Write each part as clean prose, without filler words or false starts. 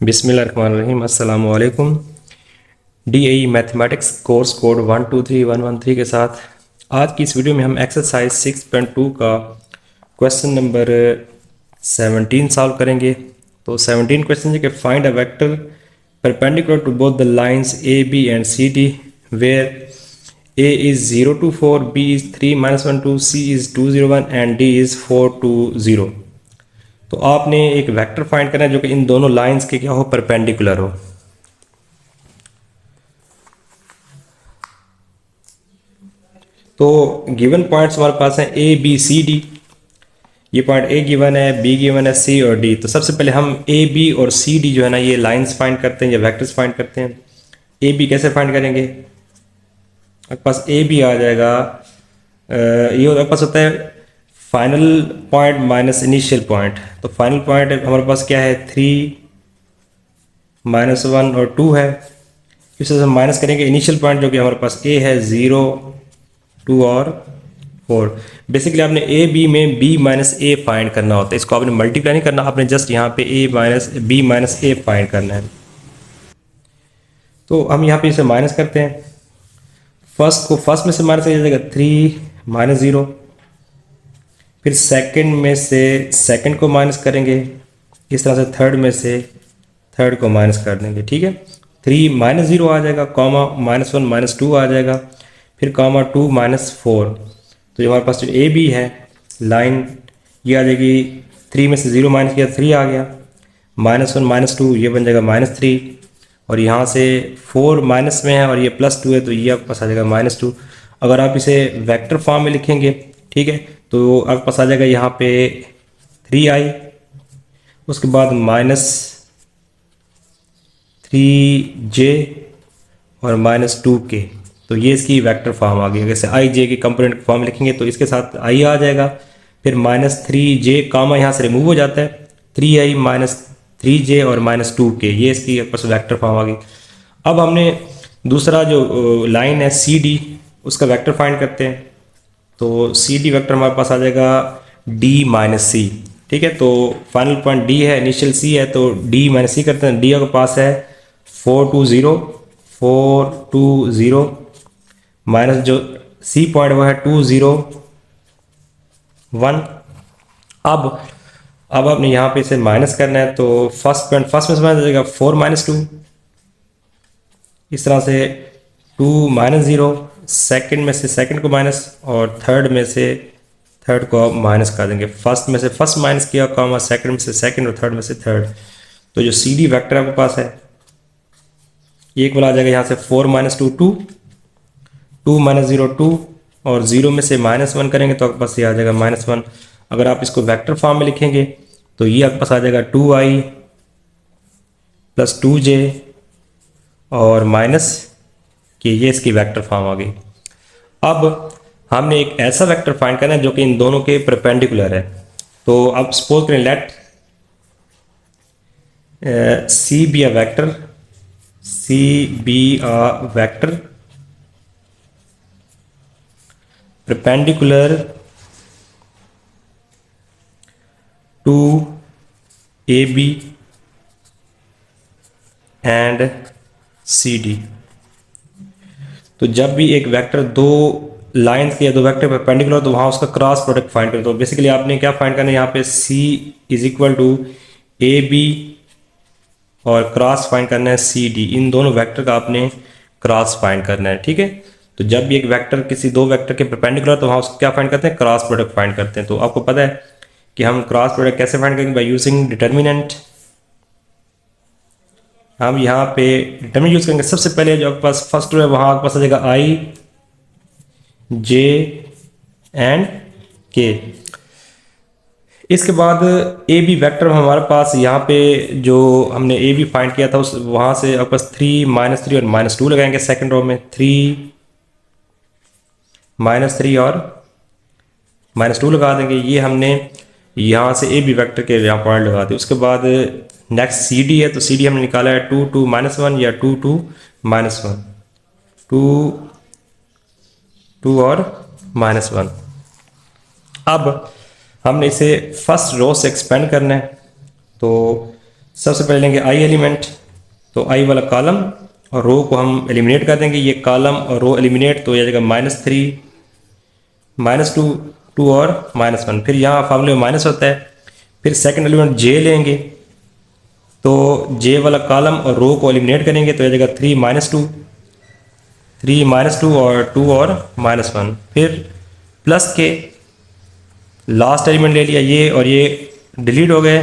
बिस्मिल्लाहिर्रहमानिर्रहीम अस्सलामु अलैकुम। DAE मैथमेटिक्स कोर्स कोड 123113 के साथ आज की इस वीडियो में हम एक्सरसाइज 6.2 का क्वेश्चन नंबर 17 सॉल्व करेंगे। तो 17 क्वेश्चन है कि find a vector perpendicular to both the lines AB and CD where A is 0 to 4, B is 3 minus 1 2, C is 2 0 1 and D is 4 2 0। तो आपने एक वेक्टर फाइंड करना है जो कि इन दोनों लाइंस के क्या हो, परपेंडिकुलर हो। तो गिवन पॉइंट्स हमारे पास हैं ए बी सी डी। ये पॉइंट ए गिवन है, बी गिवन है, सी और डी। तो सबसे पहले हम ए बी और सी डी जो है ना ये लाइंस फाइंड करते हैं या वेक्टर्स फाइंड करते हैं। ए बी कैसे फाइंड करेंगे? आपके पास ए बी आ जाएगा, ये आपके पास होता है final point minus initial point. तो फाइनल पॉइंट हमारे पास क्या है, 3 -1 और 2 है। इस वजह से हम माइनस करेंगे इनिशियल पॉइंट जो कि हमारे पास ए है, 0 2 और 4। बेसिकली आपने ए बी में बी माइनस ए फाइंड करना होता है। इसको आपने मल्टीप्लाई नहीं करना, आपने जस्ट यहाँ पे ए माइनस बी माइनस ए फाइंड करना है। तो हम यहाँ पे इसे माइनस करते हैं। फर्स्ट को फर्स्ट में से माइनस किया जाएगा, 3 -0। फिर सेकंड में से सेकंड को माइनस करेंगे। इस तरह से थर्ड में से थर्ड को माइनस कर देंगे। ठीक है, 3 -0 आ जाएगा, कॉमा -1 -2 आ जाएगा, फिर कॉमा 2 -4। तो जो हमारे पास जो ए बी है लाइन ये आ जाएगी, 3 में से 0 माइनस किया 3 आ गया, -1 -2 ये बन जाएगा -3, और यहाँ से 4 माइनस में है और ये +2 है तो ये आपके पास आ जाएगा -2। अगर आप इसे वेक्टर फॉर्म में लिखेंगे, ठीक है, तो आपके पास आ जाएगा यहाँ पे 3i, उसके बाद -3j और -2k। तो ये इसकी वेक्टर फॉर्म आ गई। जैसे i j के कंपोनेंट फॉर्म लिखेंगे तो इसके साथ i आ जाएगा, फिर -3j कामा यहाँ से रिमूव हो जाता है, 3i -3j और -2k, ये इसकी आपस वेक्टर फॉर्म आ गई। अब हमने दूसरा जो लाइन है सी डी, उसका वेक्टर फाइंड करते हैं। तो सी डी वेक्टर हमारे पास आ जाएगा d - c। ठीक है, तो फाइनल पॉइंट d है, इनिशियल c है, तो d - c करते हैं। d के पास है 4 2 0 4 2 0 माइनस जो c पॉइंट वो है 2 0 1। अब आपने यहाँ पे इसे माइनस करना है। तो फर्स्ट पॉइंट फर्स्ट में से माइनस हो जाएगा 4 -2, इस तरह से 2 -0, सेकंड में से सेकंड को माइनस और थर्ड में से थर्ड को आप माइनस कर देंगे। फर्स्ट में से फर्स्ट माइनस किया, कॉमा सेकंड में से सेकंड और थर्ड में से थर्ड। तो जो सी डी वैक्टर आपके पास है एक वाला आ जाएगा यहाँ से 4 -2 2 2 -0 2 और 0 में से -1 करेंगे तो आपके पास ये आ जाएगा -1। अगर आप इसको वेक्टर फॉर्म में लिखेंगे तो ये आपके पास आ जाएगा 2i + 2j और माइनस कि ये इसकी वेक्टर फॉर्म आ गई। अब हमने एक ऐसा वेक्टर फाइंड करना है जो कि इन दोनों के परपेंडिकुलर है। तो अब सपोज करें let C be a vector, C be a vector perpendicular to AB and CD। तो जब भी एक वेक्टर दो लाइंस के या दो वेक्टर परपेंडिकुलर तो वहाँ उसका क्रॉस प्रोडक्ट फाइंड करें। तो बेसिकली आपने क्या फाइंड करना है यहाँ पे, C = AB और क्रॉस फाइंड करना है CD। इन दोनों वेक्टर का आपने क्रॉस फाइंड करना है। ठीक है, तो जब भी एक वेक्टर किसी दो वेक्टर के परपेंडिकुलर तो वहाँ उसको क्या फाइंड करते हैं, क्रॉस प्रोडक्ट फाइंड करते हैं। तो आपको पता है कि हम क्रॉस प्रोडक्ट कैसे फाइंड करेंगे, बाय यूजिंग डिटर्मिनेंट। हम यहाँ पे डिटर्मिनेंट यूज करेंगे। सबसे पहले जो आपके पास फर्स्ट रो है वहाँ आपके पास आ जाएगा i j एंड k। इसके बाद ए बी वैक्टर हमारे पास यहाँ पे जो हमने ए बी फाइंड किया था उस वहाँ से आपके पास 3 -3 और -2 लगाएंगे। सेकंड रो में 3 -3 और -2 लगा देंगे। ये हमने यहाँ से ए बी वैक्टर के यहाँ पॉइंट लगा दिए। उसके बाद नेक्स्ट सी डी है, तो सी डी हमने निकाला है 2 2 -1 या 2 2 -1, 2 2 और -1। अब हमने इसे फर्स्ट रो से एक्सपेंड करना है। तो सबसे पहले लेंगे आई एलिमेंट, तो आई वाला कॉलम और रो को हम एलिमिनेट कर देंगे। ये कॉलम और रो एलिमिनेट, तो यह जाएगा -3 -2 2 और -1। फिर यहाँ फार्मूले में माइनस होता है। फिर सेकंड एलिमेंट जे लेंगे, तो जे वाला कॉलम और रो को एलिमिनेट करेंगे, तो यह जाएगा 3 -2 और 2 और -1। फिर प्लस के लास्ट एलिमेंट ले लिया ये, और ये डिलीट हो गए,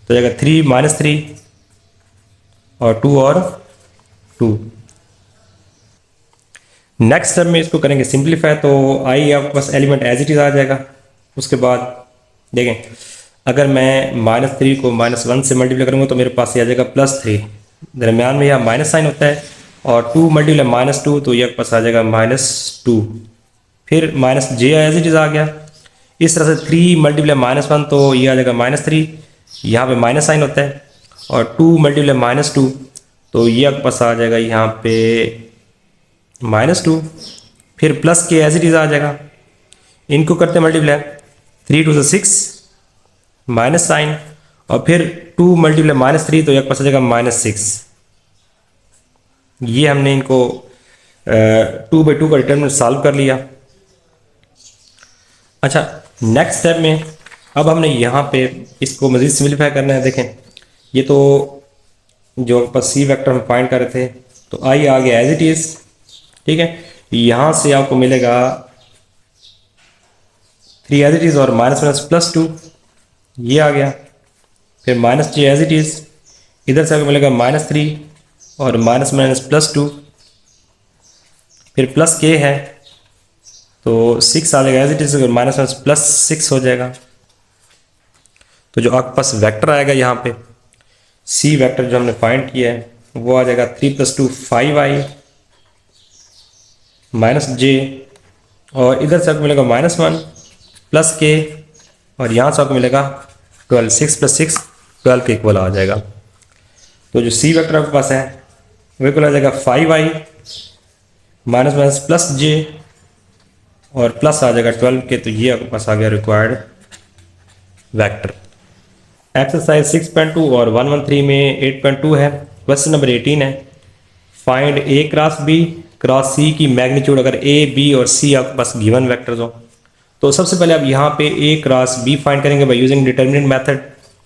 तो जाएगा 3 -3 और 2 और 2। नेक्स्ट स्टेप में इसको करेंगे सिंप्लीफाई, तो आई आपके पास एलिमेंट एज इट इज आ जाएगा। उसके बाद देखें, अगर मैं -3 को -1 से मल्टीप्लाई करूँगा तो मेरे पास ये आ जाएगा +3, दरम्यान में यह माइनस साइन होता है, और 2 मल्टीप्लाई -2 तो ये आपके पास आ जाएगा -2। फिर -j एज इट इज आ गया। इस तरह से 3 मल्टीप्लाई -1 तो ये आ जाएगा -3, यहाँ पे माइनस साइन होता है, और 2 मल्टीप्लाई -2 तो ये आपके पास आ जाएगा यहाँ पे -2। फिर प्लस के एज इट इज आ जाएगा, इनको करते मल्टीप्लाई, 3 2 से 6 माइनस साइन, और फिर 2 मल्टीप्लाई -3 तो एक पास आ जाएगा -6। ये हमने इनको 2/2 का डिटर्मिनेंट सॉल्व कर लिया। अच्छा, नेक्स्ट स्टेप में अब हमने यहाँ पे इसको मज़ीद सिंप्लीफाई करना है। देखें, ये तो जो पास सी वेक्टर हम फाइंड कर रहे थे, तो आई आ गया एज इट इज़, ठीक है। यहाँ से आपको मिलेगा 3 एज इट इज़ और -1 +2 ये आ गया। फिर -j एज इट इज़, इधर से आपको मिलेगा -3 और -2। फिर प्लस के है तो 6 आ जाएगा एज इट इज़, अगर -1 +6 हो जाएगा। तो जो आपके पास वेक्टर आएगा यहाँ पे सी वेक्टर जो हमने फाइंड किया है, वो आ जाएगा 3 + 2 5i -j, और इधर से आपको मिलेगा -1 प्लस के, और यहाँ से आपको मिलेगा 12। 6 + 6 12 के इक्वल आ जाएगा। तो जो सी वेक्टर आपके पास है वो इक्वल आ जाएगा 5i -j, और प्लस आ जाएगा 12 के, तो ये आपके पास आ गया रिक्वायर्ड वेक्टर। एक्सरसाइज 6.2 और 113 में 8.2 है। क्वेश्चन नंबर 18 है, फाइंड ए क्रॉस बी क्रॉस सी की मैग्नीट्यूड अगर ए बी और सी आपके पास गिवन वेक्टर्स हो। तो सबसे पहले आप यहाँ पे ए क्रॉस बी फाइंड करेंगे बाय यूजिंग डिटर्मिनेंट मेथड।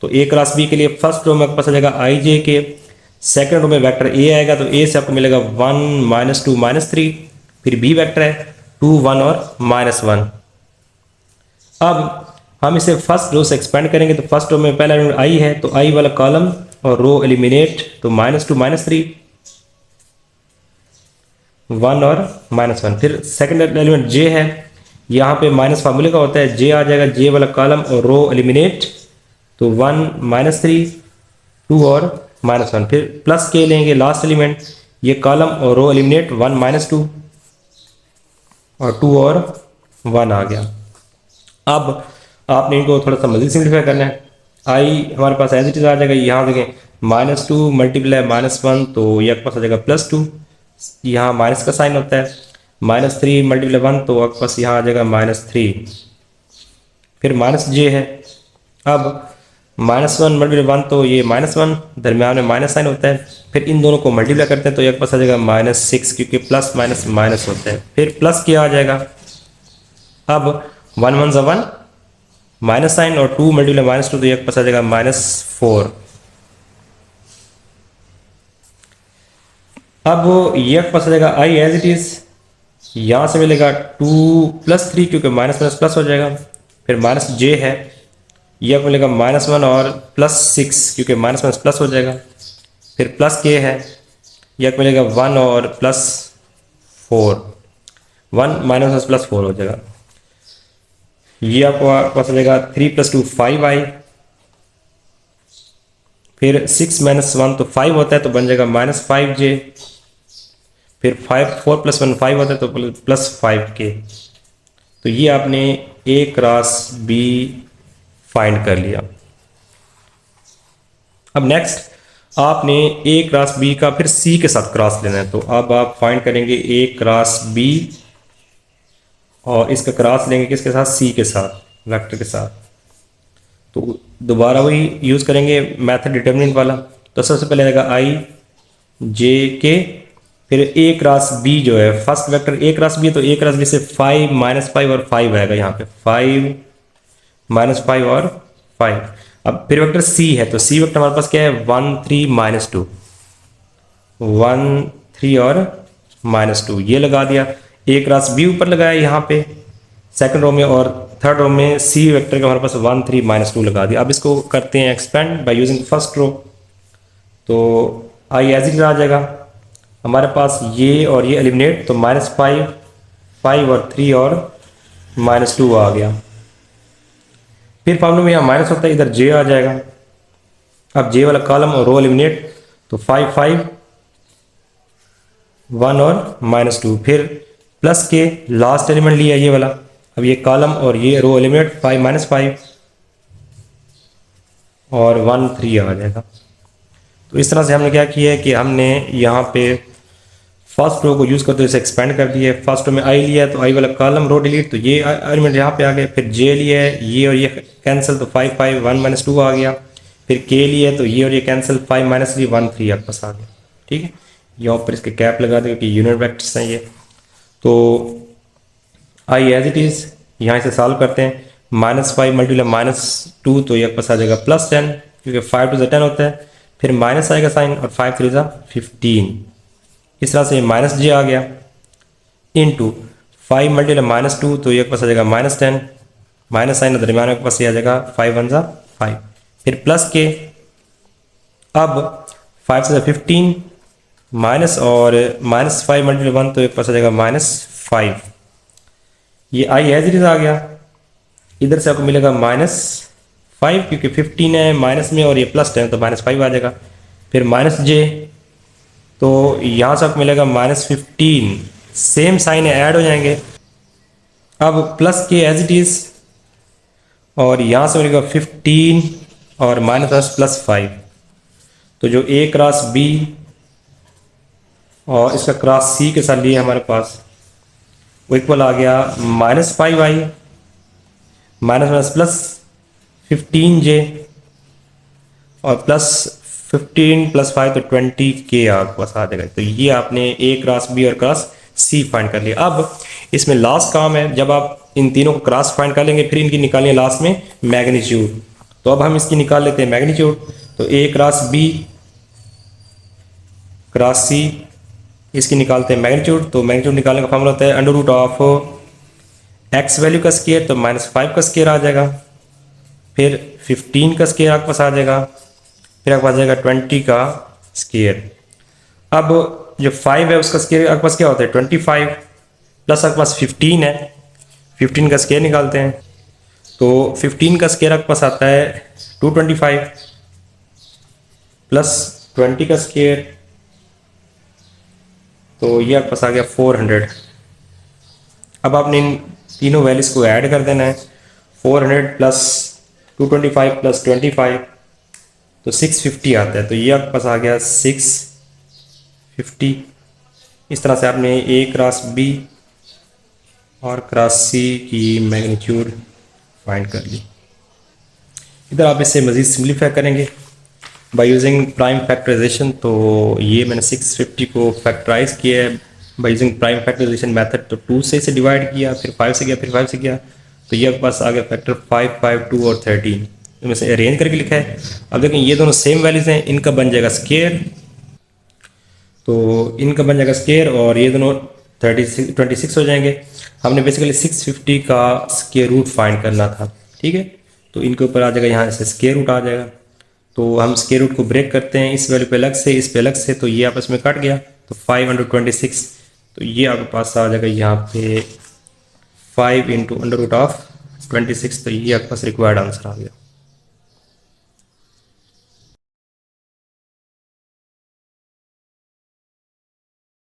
तो ए क्रॉस बी के लिए फर्स्ट रो में आपके पास आ जाएगा आई जे के, सेकंड रो में वेक्टर ए आएगा, तो ए से आपको मिलेगा 1 -2 -3, फिर बी वेक्टर है 2 1 और -1। अब हम इसे फर्स्ट रो से एक्सपेंड करेंगे, तो फर्स्ट रो में पहला एलिमेंट आई है, तो आई वाला कॉलम और रो एलिमिनेट, तो -2 -3 1 और -1। फिर सेकंड एलिमेंट जे है, यहाँ पे माइनस फार्मूले का होता है, जे आ जाएगा, जे वाला कॉलम और रो एलिमिनेट, तो 1 -3 2 और -1। फिर प्लस के लेंगे लास्ट एलिमेंट, ये कॉलम और रो एलिमिनेट 1 -2 और 2 और 1 आ गया। अब आपने इनको थोड़ा सा मज़ीद सिंप्लीफाई करना है। आई हमारे पास एज इट इज आ जाएगा, यहाँ देखें -2 मल्टीप्लाई -1 तो ये आपके पास आ जाएगा +2, यहाँ माइनस का साइन होता है, -3 मल्टीप्लाई 1 तो आपके पास यहाँ आ जाएगा -3। फिर -j है, अब -1 मल्टीप्लाई 1 तो ये -1, दरम्यान में माइनस साइन होता है। फिर इन दोनों को मल्टीप्लाई करते हैं तो ये आपके पास आ जाएगा -6, क्योंकि प्लस माइनस माइनस होता है। फिर प्लस क्या आ जाएगा, अब 1 1 1 माइनस साइन, और 2 मल्टीप्लाई -2 तो ये पास आ जाएगा -4। अब ये पास आ जाएगा आई एज इट इज, यहाँ से मिलेगा 2 + 3 क्योंकि माइनस माइनस प्लस हो जाएगा। फिर -j है, यह मिलेगा -1 और +6 क्योंकि माइनस माइनस प्लस हो जाएगा। फिर प्लस k है, यह मिलेगा 1 और +4, 1 माइनस +4 हो जाएगा। ये आपको पास आ जाएगा 3 + 2 5i, फिर 6 - 1 तो 5 होता है तो बन जाएगा -5j, फिर 4 + 1 5 होता है तो +5k। तो ये आपने a क्रॉस b फाइंड कर लिया। अब नेक्स्ट आपने a क्रॉस b का फिर c के साथ क्रॉस लेना है, तो अब आप फाइंड करेंगे a क्रॉस b और इसका क्रॉस लेंगे किसके साथ, c के साथ, वेक्टर के साथ। तो दोबारा वही यूज़ करेंगे मेथड डिटर्मिनेंट वाला। तो सबसे पहले आएगा आई जे के, फिर ए क्रॉस बी जो है first vector A cross B है, तो ए क्रॉस बी से 5 -5 और 5 आएगा यहाँ पे, 5 -5 और 5। अब फिर वेक्टर सी है, तो सी वेक्टर हमारे पास क्या है 1 3 -2, 1 3 और -2 ये लगा दिया। ए क्रॉस बी ऊपर लगाया यहाँ पे सेकंड रो में, और थर्ड रो में सी वेक्टर का हमारे पास 1 3 -2 लगा दिया। अब इसको करते हैं expand by using first row, तो आई एज इट आ जाएगा हमारे पास ये और ये एलिमिनेट, तो -5 5 और 3 और -2 आ गया। फिर फॉर्मूले में यहाँ माइनस होता है, इधर जे आ जाएगा। अब जे वाला कॉलम और रो एलिमिनेट, तो 5 5 1 और -2, फिर प्लस के लास्ट एलिमेंट लिया ये वाला। अब ये कॉलम और ये रो एलिमिनेट, 5 -5 और 1 3 आ जाएगा। तो इस तरह से हमने क्या किया है कि हमने यहाँ पे फर्स्ट रो को यूज़ करते हुए इसे एक्सपेंड कर दिया है। फर्स्ट रो में आई लिया है, तो आई वाला कॉलम रो डिलीट, तो ये एलिमेंट यहाँ पे आ गए। फिर जे लिया है, ये और ये कैंसिल, तो 5 5 1 -2 आ गया। फिर के लिया है, तो ये और ये कैंसिल, 5 -3 1 3 आपके पास आ गया। ठीक है, यहाँ पर इसके कैप लगा दें क्योंकि यूनिट वेक्टर्स हैं ये। तो आई एज इट इज़ यहाँ से सॉल्व करते हैं, -5 × -2, तो ये पास आ जाएगा +10, क्योंकि 5 2 10 होता है। फिर माइनस आएगा साइन, और 5 3 15, इस तरह से माइनस जे आ गया। इनटू 5 × -2, तो ये पास आ जाएगा -10, माइनस साइन दरमियान के पास ये आ जाएगा 5 1 5। फिर प्लस के, अब 5 से 15 माइनस, और -5 × 1, तो एक पास आ जाएगा -5। ये आई एज इट इज आ गया। इधर से आपको मिलेगा -5, क्योंकि 15 है माइनस में और ये +10, तो -5 आ जाएगा। फिर माइनस जे, तो यहाँ से आपको मिलेगा -15, सेम साइन ऐड हो जाएंगे। अब प्लस के एज इट इज़, और यहाँ से मिलेगा 15 और -+5, तो जो ए क्रॉस बी और इसका क्रॉस सी के साथ लिए हमारे पास, वो इक्वल आ गया -5i +15j और +15 + 5, तो 20k आपके पास आ जाएगा। तो ये आपने ए क्रॉस बी और क्रॉस सी फाइंड कर लिया। अब इसमें लास्ट काम है, जब आप इन तीनों को क्रॉस फाइंड कर लेंगे, फिर इनकी निकालिए लास्ट में मैग्नीट्यूड। तो अब हम इसकी निकाल लेते हैं मैग्नीट्यूड। तो ए क्रॉस बी क्रॉस सी, इसकी निकालते हैं मैग्नीट्यूड। तो मैग्नीट्यूड निकालने का फॉर्मूला होता है √ऑफ x वैल्यू का स्केयर, तो -5 का स्केयर आ जाएगा। फिर 15 का स्केयर आपके पास आ जाएगा। फिर आपके पास आ जाएगा 20 का स्केयर। अब जो 5 है उसका स्केयर आपके पास क्या होता है 25, प्लस आपके पास 15 है, 15 का स्केयर निकालते हैं। तो 15 का स्केयर आपके पास आता है 225 प्लस 20 का स्केयर, तो ये आपके पास आ गया 400। अब आपने इन तीनों वैल्यूज़ को ऐड कर देना है, 400 प्लस 225 प्लस 25, तो 650 आता है। तो ये आपके पास आ गया 650। इस तरह से आपने ए क्रॉस बी और क्रॉस सी की मैग्नीट्यूड फाइंड कर ली। इधर आप इसे मज़ीद सिंप्लीफाई करेंगे बाय यूजिंग प्राइम फैक्टराइजेशन। तो ये मैंने 650 को फैक्टराइज किया है by using prime factorisation method. तो 2 से इसे डिवाइड किया, फिर 5 से किया, फिर 5 से किया, तो ये आपके पास आ गया फैक्टर 5 5 2 और 13। तो मैं से अरेंज करके लिखा है। अब देखें ये दोनों सेम वैल्यूज़ हैं, इनका बन जाएगा स्केयर, तो इनका बन जाएगा स्केयर, और ये दोनों 26 हो जाएंगे। हमने बेसिकली 650 का स्केयर रूट फाइंड करना था, ठीक है। तो इनके ऊपर आ जाएगा, यहाँ से स्केयर रूट आ जाएगा। तो हम स्केयर रूट को ब्रेक करते हैं, इस वैल्यू पे अलग से, इस पे अलग से, तो ये आपस में कट गया, तो 5 × 26, तो ये आपके पास आ जाएगा यहाँ पे 5 × √26, तो ये आपके पास रिक्वायर्ड आंसर आ गया।